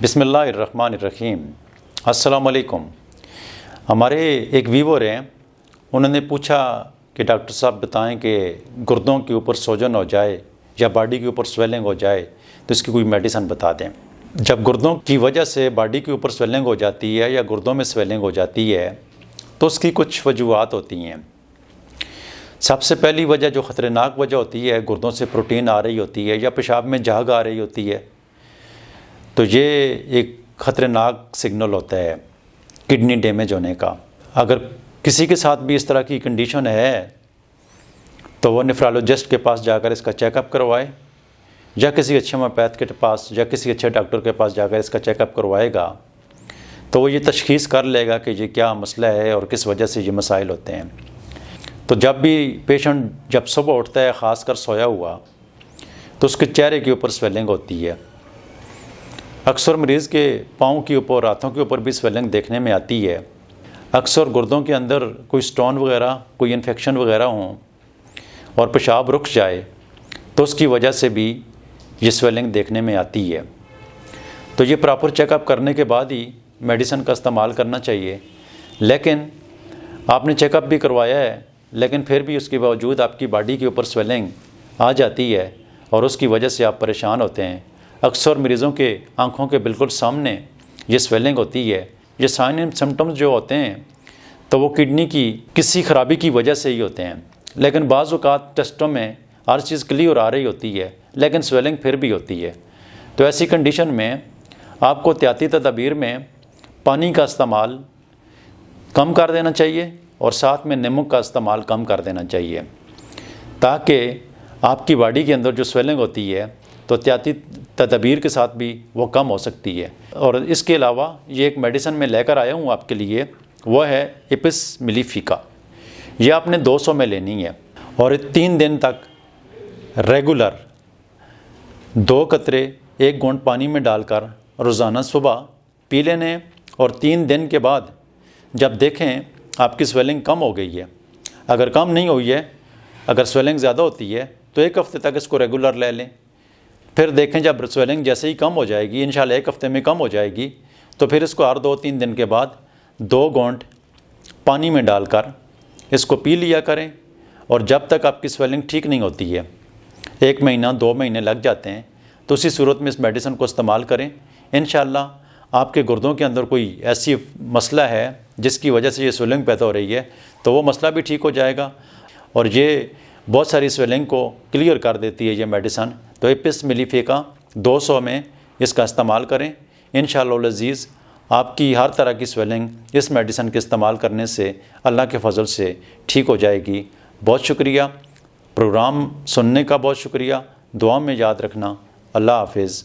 बिस्मिल्लाहिर्रहमानिर्रहीम। अस्सलाम वालेकुम। हमारे एक व्यूअर हैं, उन्होंने पूछा कि डॉक्टर साहब बताएं कि गुर्दों के ऊपर सोजन हो जाए या बॉडी के ऊपर स्वेलिंग हो जाए तो इसकी कोई मेडिसिन बता दें। जब गुर्दों की वजह से बॉडी के ऊपर स्वेलिंग हो जाती है या गुर्दों में स्वेलिंग हो जाती है तो उसकी कुछ वजूहात होती हैं। सबसे पहली वजह जो ख़तरनाक वजह होती है, गुर्दों से प्रोटीन आ रही होती है या पेशाब में झाग आ रही होती है, तो ये एक ख़तरनाक सिग्नल होता है किडनी डैमेज होने का। अगर किसी के साथ भी इस तरह की कंडीशन है तो वो नेफ्रोलॉजिस्ट के पास जाकर इसका चेकअप करवाए या किसी अच्छे होम्योपैथ के पास या किसी अच्छे डॉक्टर के पास जाकर इसका चेकअप करवाएगा तो वो ये तशख़ीस कर लेगा कि ये क्या मसला है और किस वजह से ये मसाइल होते हैं। तो जब भी पेशेंट जब सुबह उठता है, ख़ासकर सोया हुआ, तो उसके चेहरे के ऊपर स्वेलिंग होती है। अक्सर मरीज़ के पाँव के ऊपर, हाथों के ऊपर भी स्वेलिंग देखने में आती है। अक्सर गुर्दों के अंदर कोई स्टोन वगैरह, कोई इन्फेक्शन वगैरह हों और पेशाब रुक जाए तो उसकी वजह से भी ये स्वेलिंग देखने में आती है। तो ये प्रॉपर चेकअप करने के बाद ही मेडिसिन का इस्तेमाल करना चाहिए। लेकिन आपने चेकअप भी करवाया है लेकिन फिर भी उसके बावजूद आपकी बॉडी के ऊपर स्वेलिंग आ जाती है और उसकी वजह से आप परेशान होते हैं। अक्सर मरीज़ों के आँखों के बिल्कुल सामने ये स्वेलिंग होती है। ये साइन एंड सिम्टम्स जो होते हैं तो वो किडनी की किसी ख़राबी की वजह से ही होते हैं। लेकिन बाज़ औक़ात टेस्टों में हर चीज़ क्लियर आ रही होती है लेकिन स्वेलिंग फिर भी होती है। तो ऐसी कंडीशन में आपको एहतियाती तदाबीर में पानी का इस्तेमाल कम कर देना चाहिए और साथ में नमक का इस्तेमाल कम कर देना चाहिए ताकि आपकी बॉडी के अंदर जो स्वेलिंग होती है तो एहतियाती तदबीर के साथ भी वो कम हो सकती है। और इसके अलावा ये एक मेडिसिन मैं लेकर आया हूँ आपके लिए, वो है इपिस मिलीफिका। ये आपने 200 में लेनी है और 3 दिन तक रेगुलर 2 कतरे 1 घूंट पानी में डालकर रोज़ाना सुबह पी लेने और 3 दिन के बाद जब देखें आपकी स्वेलिंग कम हो गई है, अगर कम नहीं हुई है, अगर स्वेलिंग ज़्यादा होती है तो 1 हफ़्ते तक इसको रेगुलर ले लें। फिर देखें जब स्वेलिंग जैसे ही कम हो जाएगी, इंशाल्लाह 1 हफ़्ते में कम हो जाएगी, तो फिर इसको हर 2-3 दिन के बाद 2 घूंट पानी में डालकर इसको पी लिया करें। और जब तक आपकी स्वेलिंग ठीक नहीं होती है, 1 महीना 2 महीने लग जाते हैं, तो उसी सूरत में इस मेडिसिन को इस्तेमाल करें। इंशाल्लाह आपके गुर्दों के अंदर कोई ऐसी मसला है जिसकी वजह से ये स्वेलिंग पैदा हो रही है तो वो मसला भी ठीक हो जाएगा और ये बहुत सारी स्वेलिंग को क्लियर कर देती है ये मेडिसिन। तो इपिस मिलीफिका 200 में इसका इस्तेमाल करें। इंशाअल्लाह अज़ीज़ आपकी हर तरह की स्वेलिंग इस मेडिसिन के इस्तेमाल करने से अल्लाह के फ़ज़ल से ठीक हो जाएगी। बहुत शुक्रिया, प्रोग्राम सुनने का बहुत शुक्रिया। दुआ में याद रखना। अल्लाह हाफ़िज़।